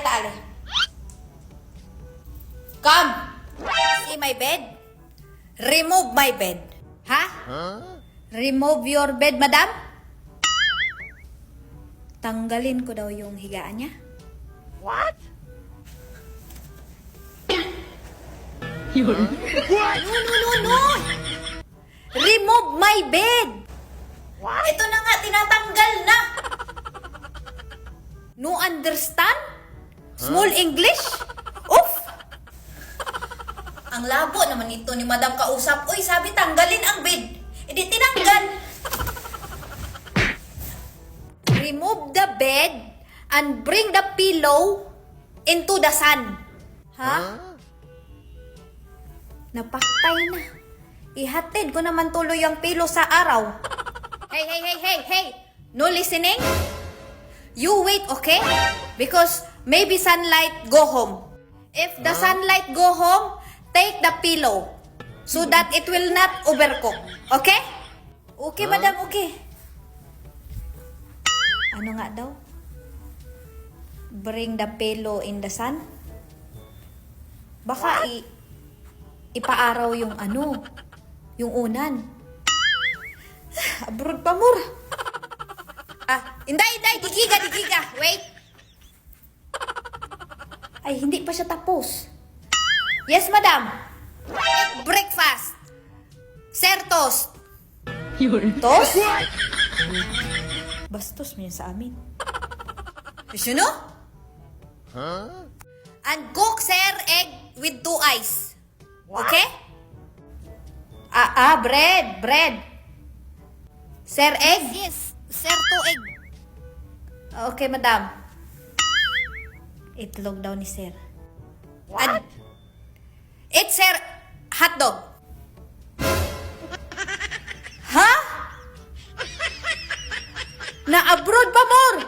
tali. Come. See my bed? Remove my bed. Ha? Remove your bed, madam? Tanggalin ko daw yung higaan niya. What? No, no, no, no! Remove my bed! What? Ito na nga, tinatanggal na! No understand? Small English? Oof! Ang labo naman ito ni Madam Kausap. Uy, sabi tanggalin ang bed. E di tinanggal. Remove the bed and bring the pillow into the sun. Ha? Napaktay na. Ihatid ko naman tuloy ang pillow sa araw. Hey, hey, hey, hey, hey! No listening? You wait, okay? Because maybe sunlight go home. If the sunlight go home, take the pillow so that it will not overcook. Okay? Okay, madam, okay. Ano nga daw? Bring the pillow in the sun? Baka ipaaraw yung ano, yung unan. Abroad pa mura. Inday, digiga. Wait. Ay, hindi pa siya tapos. Yes, madam. Breakfast. Sir, toast. Toast? Bastos mo yun sa amin. You know? And cook, sir, egg with 2 eyes. Okay? Bread. Sir, egg? Yes, sir, 2 egg. Okay, madam. Itlog daw ni sir. What? And it's sir, hotdog. Ha? Na abroad pa more.